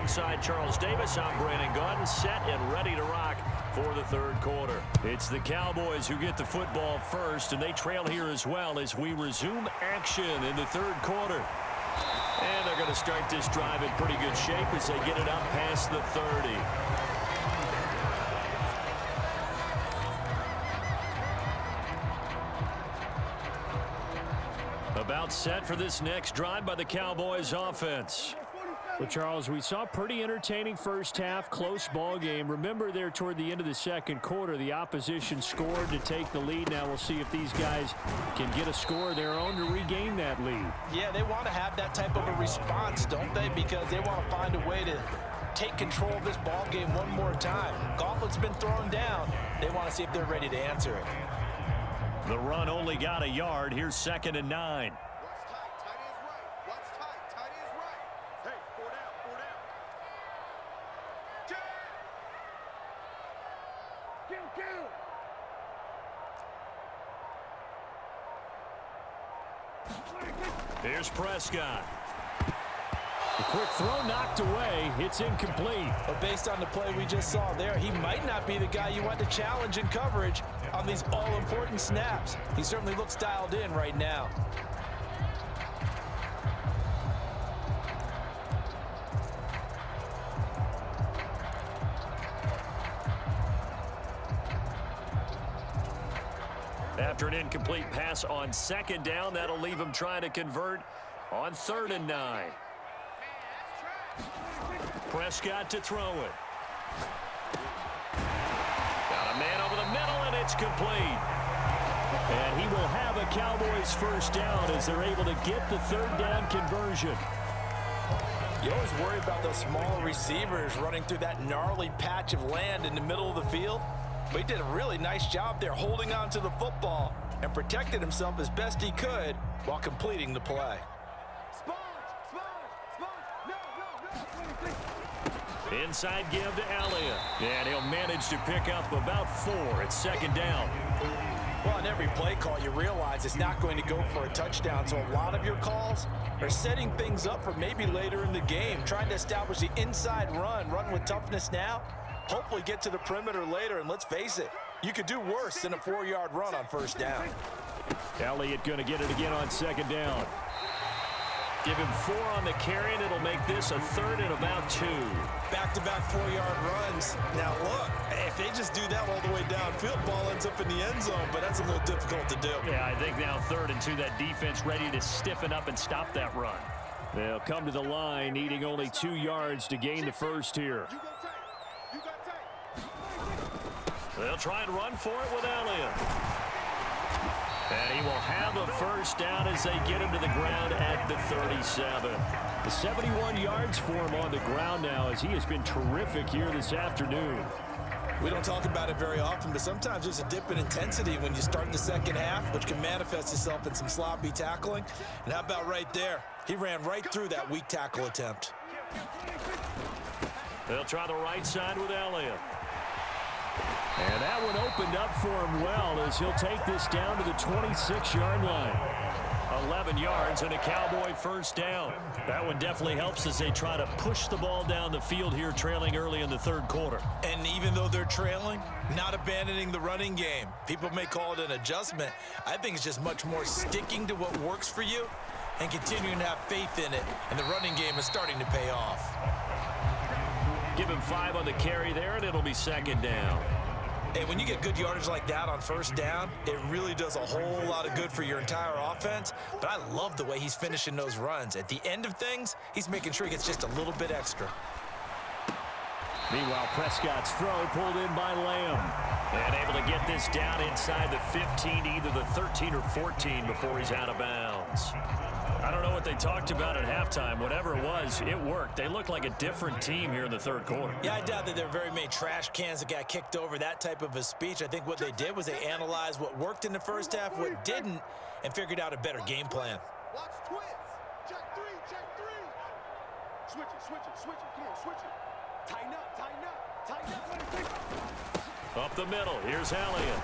Alongside Charles Davis, I'm Brandon Gaudin, set and ready to rock for the third quarter. It's the Cowboys who get the football first, and they trail here as well as we resume action in the third quarter. And they're going to start this drive in pretty good shape as they get it up past the 30. About set for this next drive by the Cowboys offense. Well, Charles, we saw a pretty entertaining first half, close ball game. Remember there toward the end of the second quarter, the opposition scored to take the lead. Now we'll see if these guys can get a score of their own to regain that lead. Yeah, they want to have that type of a response, don't they? Because they want to find a way to take control of this ball game one more time. Gauntlet's been thrown down. They want to see if they're ready to answer it. The run only got a yard. Here's 2nd and 9. Here's Prescott. The quick throw knocked away. It's incomplete. But based on the play we just saw there, he might not be the guy you want to challenge in coverage on these all-important snaps. He certainly looks dialed in right now. After an incomplete pass on 2nd down, that'll leave him trying to convert on 3rd and 9. Prescott to throw it. Got a man over the middle, and it's complete. And he will have a Cowboys first down as they're able to get the 3rd down conversion. You always worry about those small receivers running through that gnarly patch of land in the middle of the field. But he did a really nice job there holding on to the football and protected himself as best he could while completing the play. Inside give to Elliott. And he'll manage to pick up about 4. It's 2nd down. Well, in every play call, you realize it's not going to go for a touchdown. So a lot of your calls are setting things up for maybe later in the game, trying to establish the inside run with toughness now. Hopefully get to the perimeter later, and let's face it, you could do worse than a 4-yard run on 1st down. Elliott going to get it again on 2nd down. Give him 4 on the carry, and it'll make this a 3rd and about 2. Back-to-back 4-yard runs. Now, look, if they just do that all the way downfield, ball ends up in the end zone, but that's a little difficult to do. Yeah, I think now 3rd and 2, that defense ready to stiffen up and stop that run. They'll come to the line, needing only 2 yards to gain the first here. They'll try and run for it with Elliott. And he will have a first down as they get him to the ground at the 37. The 71 yards for him on the ground now as he has been terrific here this afternoon. We don't talk about it very often, but sometimes there's a dip in intensity when you start the second half, which can manifest itself in some sloppy tackling. And how about right there? He ran right through that weak tackle attempt. They'll try the right side with Elliott. And that one opened up for him well as he'll take this down to the 26-yard line. 11 yards and a Cowboy first down. That one definitely helps as they try to push the ball down the field here, trailing early in the 3rd quarter. And even though they're trailing, not abandoning the running game. People may call it an adjustment. I think it's just much more sticking to what works for you and continuing to have faith in it. And the running game is starting to pay off. Give him 5 on the carry there, and it'll be 2nd down. Hey, when you get good yardage like that on 1st down, it really does a whole lot of good for your entire offense. But I love the way he's finishing those runs. At the end of things, he's making sure he gets just a little bit extra. Meanwhile, Prescott's throw pulled in by Lamb. And able to get this down inside the 15, either the 13 or 14 before he's out of bounds. I don't know what they talked about at halftime. Whatever it was, it worked. They look like a different team here in the 3rd quarter. Yeah, I doubt that there are very many trash cans that got kicked over, that type of a speech. I think what they did was they analyzed what worked in the first half, what didn't, and figured out a better game plan. Watch twist. Check 3, check 3. Switch it, switch it, switch it. Come on, switch it. Tighten up, tighten up, tighten up. Up the middle, here's Elliott.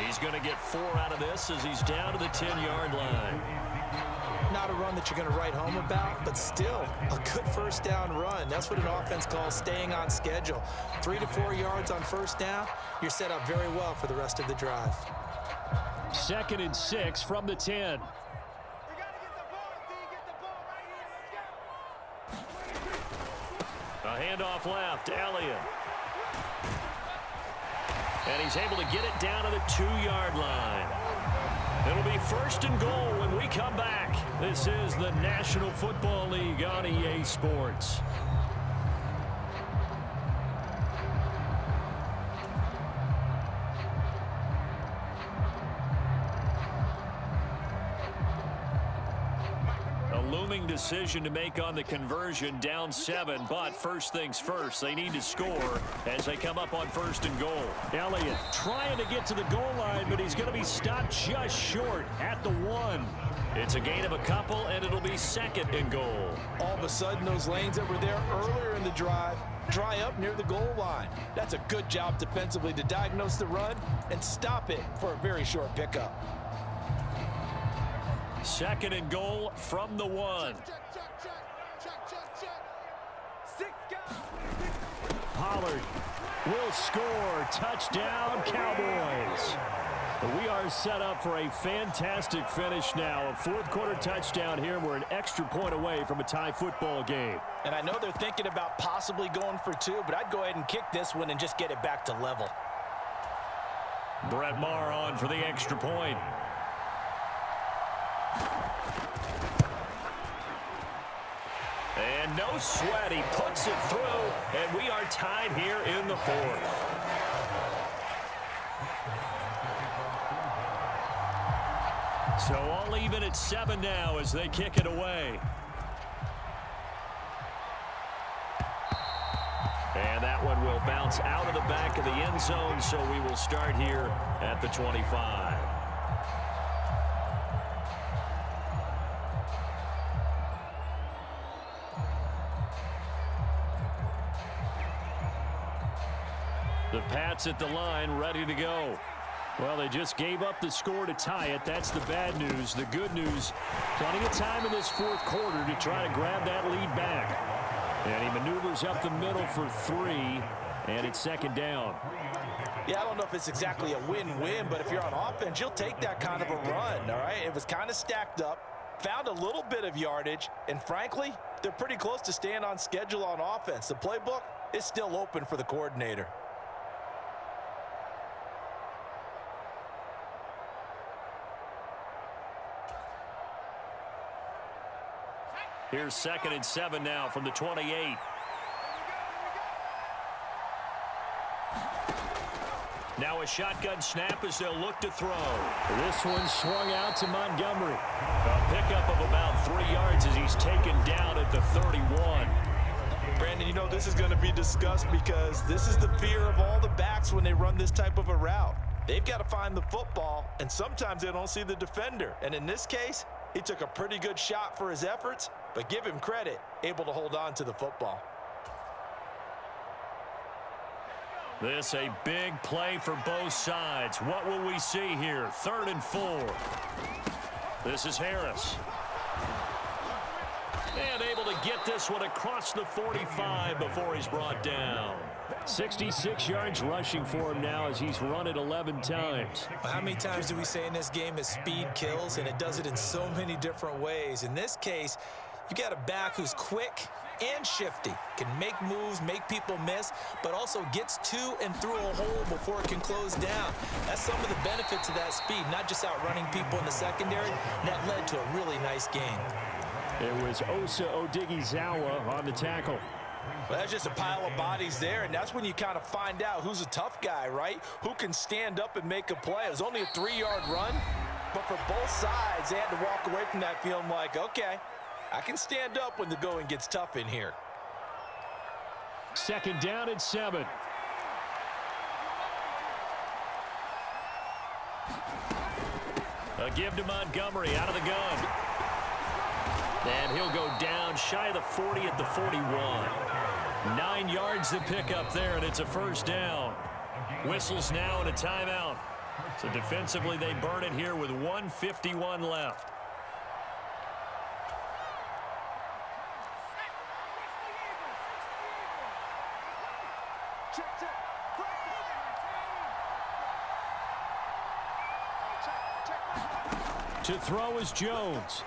He's going to get 4 out of this as he's down to the 10-yard line. Not a run that you're going to write home about, but still a good first down run. That's what an offense calls staying on schedule. 3 to 4 yards on first down, you're set up very well for the rest of the drive. 2nd and 6 from the 10. A handoff left, Elliott. And he's able to get it down to the 2-yard line. It'll be 1st and goal when we come back. This is the National Football League on EA Sports. Looming decision to make on the conversion, down 7, but first things first, they need to score as they come up on 1st and goal. Elliott trying to get to the goal line, but he's going to be stopped just short at the 1. It's a gain of a couple, and it'll be 2nd and goal. All of a sudden, those lanes that were there earlier in the drive dry up near the goal line. That's a good job defensively to diagnose the run and stop it for a very short pickup. 2nd and goal from the 1. Pollard will score. Touchdown, Cowboys. We are set up for a fantastic finish now. A 4th quarter touchdown here. We're an extra point away from a tie football game. And I know they're thinking about possibly going for 2, but I'd go ahead and kick this one and just get it back to level. Brett Maher on for the extra point. And no sweat, he puts it through, and we are tied here in the 4th. So all even at 7 now as they kick it away. And that one will bounce out of the back of the end zone, so we will start here at the 25. The Pats at the line, ready to go. Well, they just gave up the score to tie it. That's the bad news. The good news, plenty of time in this 4th quarter to try to grab that lead back. And he maneuvers up the middle for 3, and it's 2nd down. Yeah, I don't know if it's exactly a win-win, but if you're on offense, you'll take that kind of a run, all right? It was kind of stacked up, found a little bit of yardage, and frankly, they're pretty close to staying on schedule on offense. The playbook is still open for the coordinator. Here's 2nd and 7 now from the 28. Now a shotgun snap as they'll look to throw. This one swung out to Montgomery. A pickup of about 3 yards as he's taken down at the 31. Brandon, you know this is going to be discussed because this is the fear of all the backs when they run this type of a route. They've got to find the football, and sometimes they don't see the defender. And in this case, he took a pretty good shot for his efforts, but give him credit, able to hold on to the football. This a big play for both sides. What will we see here? 3rd and 4. This is Harris. And able to get this one across the 45 before he's brought down. 66 yards rushing for him now as he's run it 11 times. Well, how many times do we say in this game that speed kills, and it does it in so many different ways? In this case, you got a back who's quick and shifty, can make moves, make people miss, but also gets to and through a hole before it can close down. That's some of the benefits of that speed, not just outrunning people in the secondary. That led to a really nice game. It was Osa Odighizuwa on the tackle. Well, that's just a pile of bodies there, and that's when you kind of find out who's a tough guy, right? Who can stand up and make a play. It was only a 3-yard run, but for both sides, they had to walk away from that feeling like, okay, I can stand up when the going gets tough in here. 2nd down and 7. A give to Montgomery out of the gun. And he'll go down shy of the 40 at the 41. 9 yards to pick up there, and it's a 1st down. Whistles now and a timeout. So defensively, they burn it here with 1:51 left. Check, check. Check. To throw is Jones.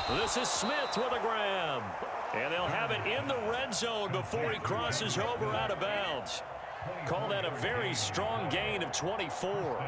This is Smith with a grab. And they'll have it in the red zone before he crosses over out of bounds. Call that a very strong gain of 24.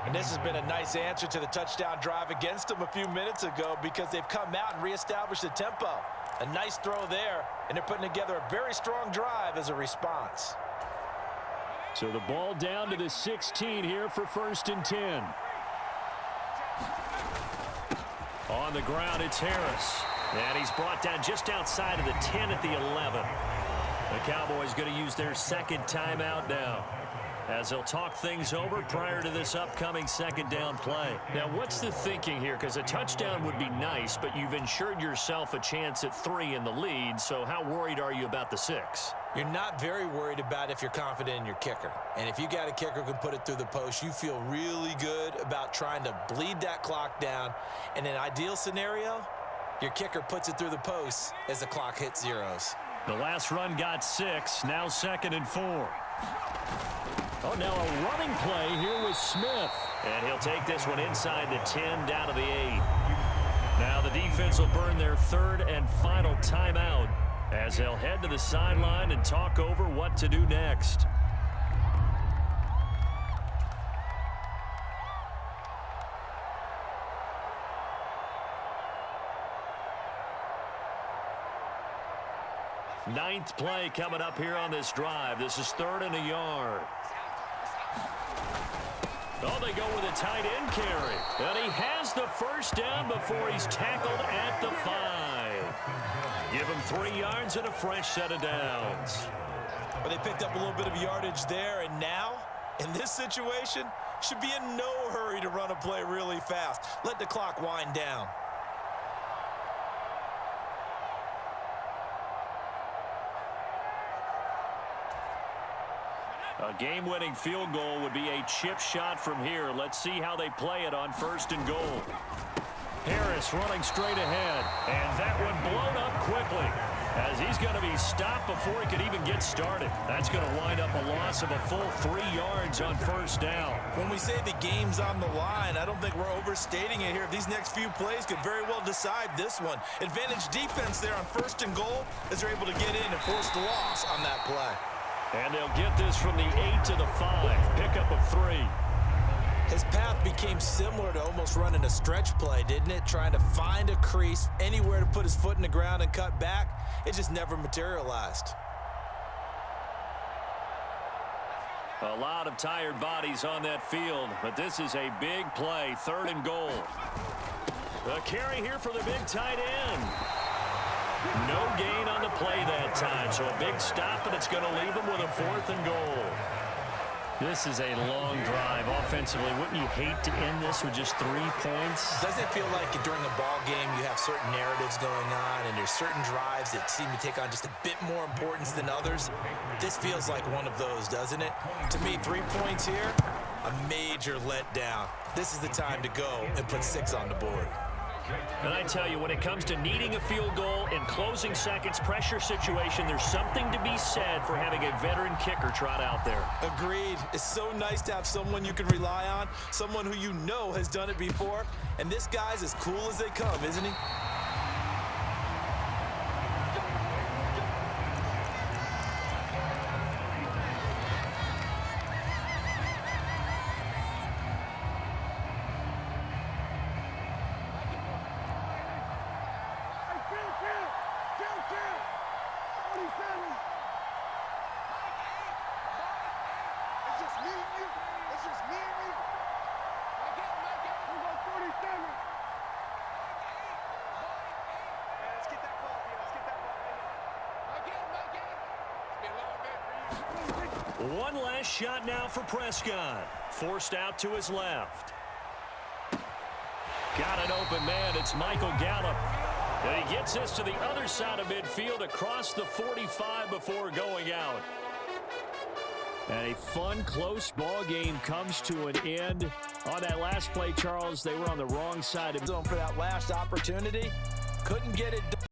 And this has been a nice answer to the touchdown drive against them a few minutes ago because they've come out and reestablished the tempo. A nice throw there, and they're putting together a very strong drive as a response. So the ball down to the 16 here for 1st and 10. On the ground, it's Harris. And he's brought down just outside of the 10 at the 11. The Cowboys going to use their second timeout now, as they'll talk things over prior to this upcoming second down play. Now, what's the thinking here? Because a touchdown would be nice, but you've ensured yourself a chance at 3 in the lead, so how worried are you about the 6? You're not very worried about if you're confident in your kicker. And if you got a kicker who can put it through the post, you feel really good about trying to bleed that clock down. In an ideal scenario, your kicker puts it through the post as the clock hits zeros. The last run got 6, now 2nd and 4. Oh, now a running play here with Smith. And he'll take this one inside the 10 down to the 8. Now the defense will burn their 3rd and final timeout as they'll head to the sideline and talk over what to do next. Ninth play coming up here on this drive. This is 3rd and a yard. Oh, they go with a tight end carry. And he has the first down before he's tackled at the 5. Give him 3 yards and a fresh set of downs. Well, they picked up a little bit of yardage there, and now, in this situation, should be in no hurry to run a play really fast. Let the clock wind down. A game-winning field goal would be a chip shot from here. Let's see how they play it on 1st and goal. Harris running straight ahead, and that one blown up quickly as he's going to be stopped before he could even get started. That's going to wind up a loss of a full 3 yards on 1st down. When we say the game's on the line, I don't think we're overstating it here. These next few plays could very well decide this one. Advantage defense there on 1st and goal as they're able to get in and force the loss on that play. And they'll get this from the 8 to the 5. Pickup of 3. His path became similar to almost running a stretch play, didn't it? Trying to find a crease, anywhere to put his foot in the ground and cut back. It just never materialized. A lot of tired bodies on that field, but this is a big play. 3rd and goal. A carry here for the big tight end. No gain on the play that time, so a big stop, and it's going to leave them with a 4th and goal. This is a long drive offensively. Wouldn't you hate to end this with just 3 points? Doesn't it feel like during a ball game you have certain narratives going on and there's certain drives that seem to take on just a bit more importance than others? This feels like one of those, doesn't it? To me, 3 points here, a major letdown. This is the time to go and put 6 on the board. And I tell you, when it comes to needing a field goal in closing seconds, pressure situation, there's something to be said for having a veteran kicker trot out there. Agreed. It's so nice to have someone you can rely on, someone who you know has done it before. And this guy's as cool as they come, isn't he? One last shot now for Prescott. Forced out to his left. Got an open man. It's Michael Gallup. And he gets this to the other side of midfield across the 45 before going out. And a fun, close ball game comes to an end. On that last play, Charles, they were on the wrong side of zone for that last opportunity. Couldn't get it done.